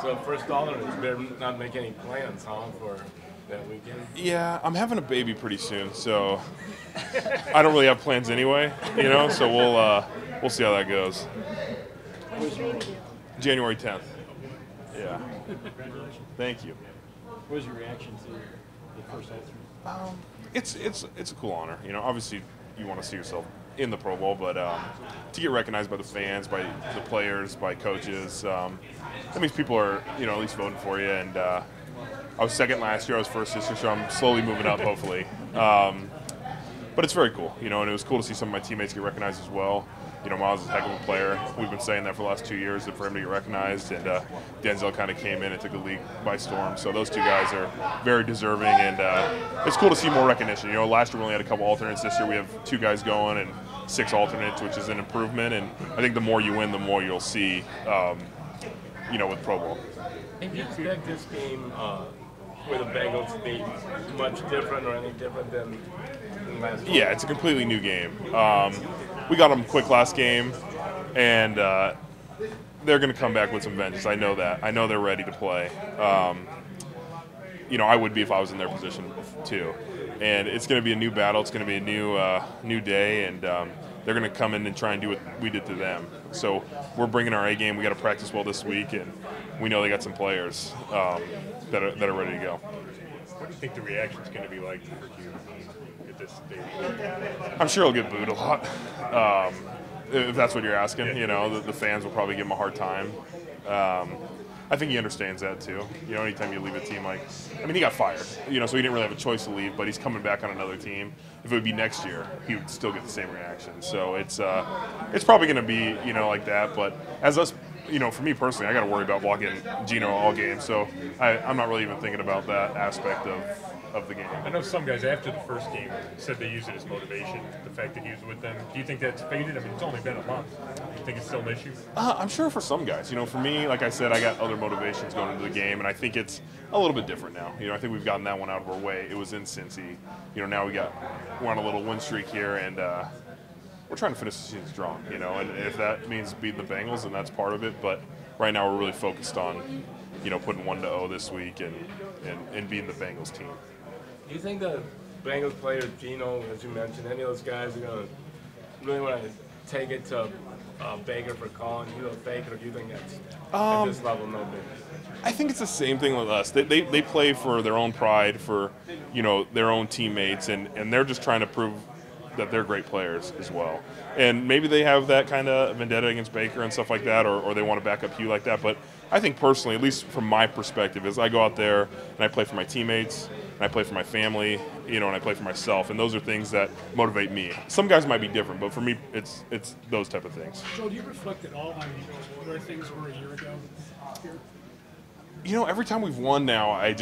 So first dollar is better not make any plans, huh, for that weekend? Yeah, I'm having a baby pretty soon, so I don't really have plans anyway, so we'll see how that goes. When does your baby do? January 10th. Yeah. Congratulations. Thank you. What was your reaction to the first ultimate? It's a cool honor. Obviously you want to see yourself in the Pro Bowl, but to get recognized by the fans, by the players, by coaches, that means people are at least voting for you. And I was second last year. I was first this year, so I'm slowly moving up, hopefully. But it's very cool, and it was cool to see some of my teammates get recognized as well. Miles is a heck of a player. We've been saying that for the last 2 years, that for him to get recognized, and Denzel kind of came in and took the league by storm. So those two guys are very deserving, and it's cool to see more recognition. Last year we only had a couple alternates. This year we have 2 guys going and 6 alternates, which is an improvement. And I think the more you win, the more you'll see, with Pro Bowl. Do you expect this game with the Bengals to be much different or any different than last year? Yeah, it's a completely new game. We got them quick last game, and they're going to come back with some vengeance. I know that. I know they're ready to play. I would be if I was in their position too. And it's going to be a new battle. It's going to be a new day, and they're going to come in and try and do what we did to them. So we're bringing our A game. We got to practice well this week, and we know they got some players that are ready to go. What do you think the reaction is going to be like for you at this stage? I'm sure he'll get booed a lot. If that's what you're asking, the fans will probably give him a hard time. I think he understands that too. Anytime you leave a team he got fired, so he didn't really have a choice to leave, but he's coming back on another team. If it would be next year, he would still get the same reaction. So it's probably going to be, like that. But as us, for me personally, I got to worry about blocking Gino all game. So I'm not really even thinking about that aspect of the game. I know some guys after the first game said they used it as motivation, the fact that he was with them. Do you think that's faded? I mean, it's only been a month. Do you think it's still an issue? I'm sure for some guys. For me, like I said, I got other motivations going into the game, and I think it's a little bit different now. I think we've gotten that one out of our way. It was in Cincy. Now we're on a little win streak here, and we're trying to finish the season strong. And if that means beating the Bengals, then that's part of it. But right now we're really focused on, putting 1-0 this week and beating the Bengals team. Do you think the Bengals player, Gino, as you mentioned, any of those guys are going to really want to take it to Baker for calling you a fake, or do you think that's at this level no big? I think it's the same thing with us. They play for their own pride, for their own teammates, and they're just trying to prove that they're great players as well. And maybe they have that kind of vendetta against Baker and stuff like that, or they want to back up Hugh like that. But I think personally, at least from my perspective, is I go out there and I play for my teammates, and I play for my family, and I play for myself, and those are things that motivate me. Some guys might be different, but for me, it's those type of things. Joel, do you reflect at all on where things were a year ago here? Every time we've won now, it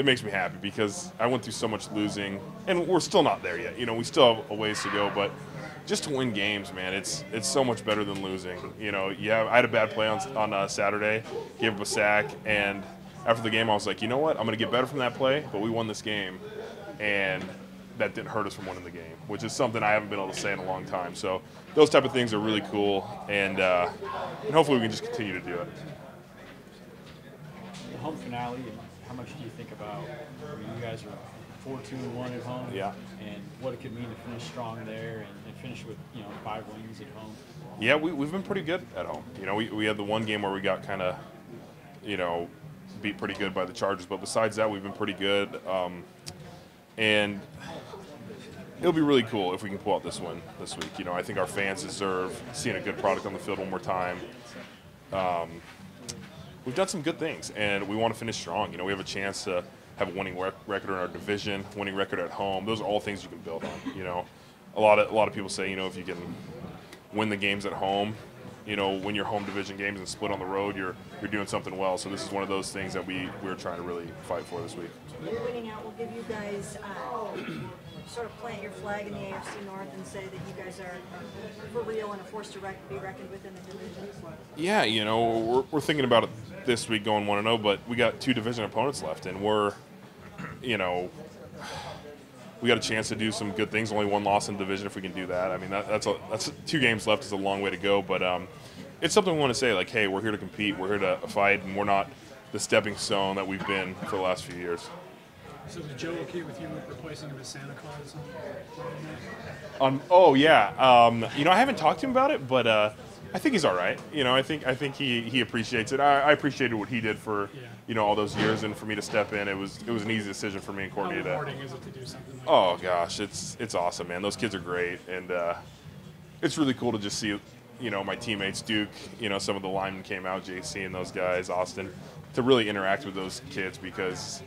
makes me happy because I went through so much losing, and we're still not there yet. We still have a ways to go, but just to win games, man, it's so much better than losing. I had a bad play on Saturday, gave up a sack, and after the game I was like, you know what, I'm going to get better from that play, but we won this game, and that didn't hurt us from winning the game, which is something I haven't been able to say in a long time. So those type of things are really cool, and hopefully we can just continue to do it. The home finale, how much do you think about, you guys are 4-2-1 at home, yeah, and what it could mean to finish strong there and finish with 5 wins at home? Yeah, we've been pretty good at home. We had the one game where we got kind of, beat pretty good by the Chargers, but besides that, we've been pretty good. And it'll be really cool if we can pull out this win this week. I think our fans deserve seeing a good product on the field one more time. We've done some good things, and we want to finish strong. We have a chance to have a winning record in our division, winning record at home. Those are all things you can build on. A lot of people say, if you can win the games at home, win your home division games and split on the road, you're doing something well. So this is one of those things that we're trying to really fight for this week. Winning out will give you guys sort of plant your flag in the AFC North and say that you guys are for real and a force to be reckoned with in the division. Yeah, we're thinking about it this week going 1-0, but we got 2 division opponents left, and we're, we got a chance to do some good things. Only 1 loss in the division if we can do that. I mean, that's 2 games left is a long way to go, but it's something we want to say, like, hey, we're here to compete, we're here to fight, and we're not the stepping stone that we've been for the last few years. So is Joe okay with you replacing him as Santa Claus? Oh yeah, I haven't talked to him about it, but I think he's all right. I think he appreciates it. I appreciated what he did for all those years, and for me to step in, it was an easy decision for me and Courtney. How rewarding is it to do something like Oh gosh, it's awesome, man. Those kids are great, and it's really cool to just see my teammates, Duke, some of the linemen came out, JC and those guys, Austin, to really interact with those kids because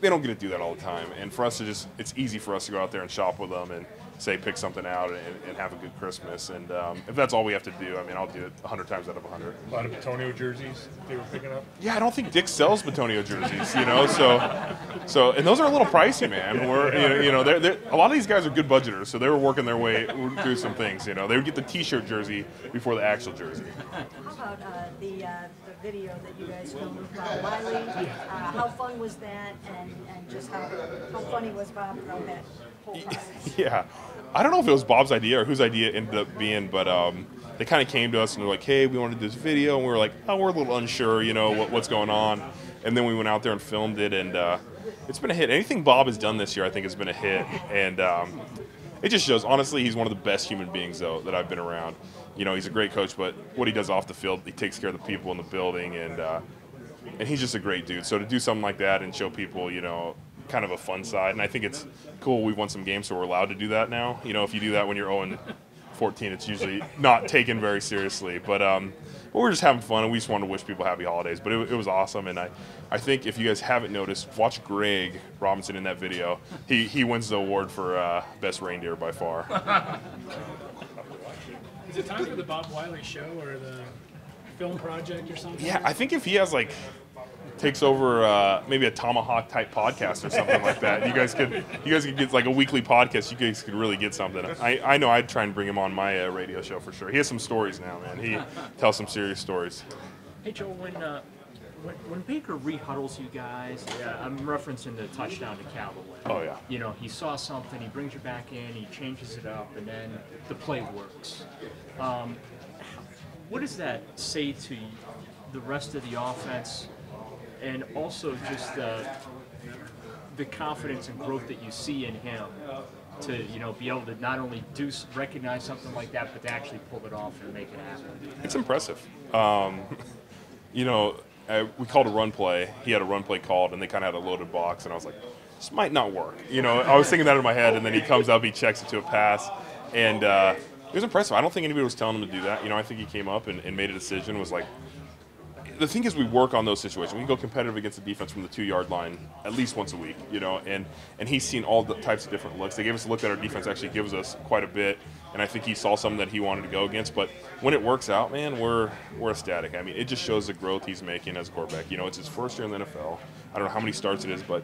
they don't get to do that all the time. And for us to it's easy for us to go out there and shop with them and say pick something out and have a good Christmas. And if that's all we have to do, I mean, I'll do it 100 times out of 100. A lot of Bitonio jerseys they were picking up. Yeah, I don't think Dick sells Bitonio jerseys, so and those are a little pricey, man. They're a lot of these guys are good budgeters, so they were working their way through some things. They would get the T-shirt jersey before the actual jersey. How about the video that you guys filmed with Bob Wiley? How fun was that, and just how funny was Bob throughout that whole process? Yeah, I don't know if it was Bob's idea or whose idea it ended up being, but they kind of came to us and were like, hey, we want to do this video, and we were like, oh, we're a little unsure, what's going on. And then we went out there and filmed it, and it's been a hit. Anything Bob has done this year, I think, has been a hit. And it just shows, honestly, he's one of the best human beings, though, that I've been around. He's a great coach, but what he does off the field, he takes care of the people in the building, and he's just a great dude. So to do something like that and show people, kind of a fun side, and I think it's cool we've won some games, so we're allowed to do that now. If you do that when you're 0-14, it's usually not taken very seriously. But we're just having fun, and we just wanted to wish people happy holidays. But it was awesome, and I think if you guys haven't noticed, watch Greg Robinson in that video. He wins the award for best reindeer by far. Is it time for the Bob Wiley show or the film project or something? Yeah, I think if he has takes over maybe a Tomahawk type podcast or something like that, you guys could get like a weekly podcast. You guys could really get something. I know I'd try and bring him on my radio show for sure. He has some stories now, man. He tells some serious stories. Hey Joel, when Baker rehuddles you guys, I'm referencing the touchdown to Callaway. Oh yeah. He saw something, he brings you back in, he changes it up, and then the play works. What does that say to the rest of the offense, and also just the confidence and growth that you see in him to be able to not only recognize something like that, but to actually pull it off and make it happen? It's impressive. We called a run play. He had a run play called, and they kind of had a loaded box, and I was like, this might not work. I was thinking that in my head, and then he comes up, he checks it to a pass, and it was impressive. I don't think anybody was telling him to do that. I think he came up and made a decision, was like, the thing is we work on those situations. We go competitive against the defense from the 2-yard line at least once a week, and he's seen all the types of different looks. They gave us a look that our defense actually gives us quite a bit, and I think he saw something that he wanted to go against. But when it works out, man, we're ecstatic. I mean, it just shows the growth he's making as a quarterback. It's his first year in the NFL. I don't know how many starts it is, but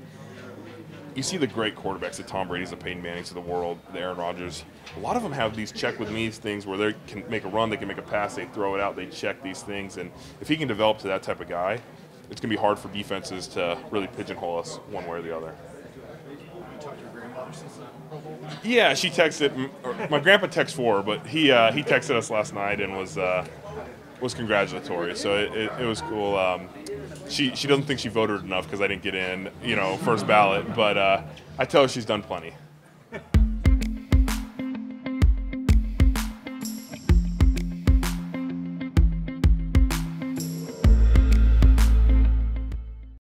you see the great quarterbacks, the Tom Brady's, the Peyton Mannings of the world, the Aaron Rodgers. A lot of them have these check with me things where they can make a run, they can make a pass, they throw it out, they check these things. And if he can develop to that type of guy, it's going to be hard for defenses to really pigeonhole us one way or the other. Yeah, she texted. My grandpa texted for her, but he texted us last night and was congratulatory. So it was cool. She doesn't think she voted enough because I didn't get in, first ballot. But I tell her she's done plenty.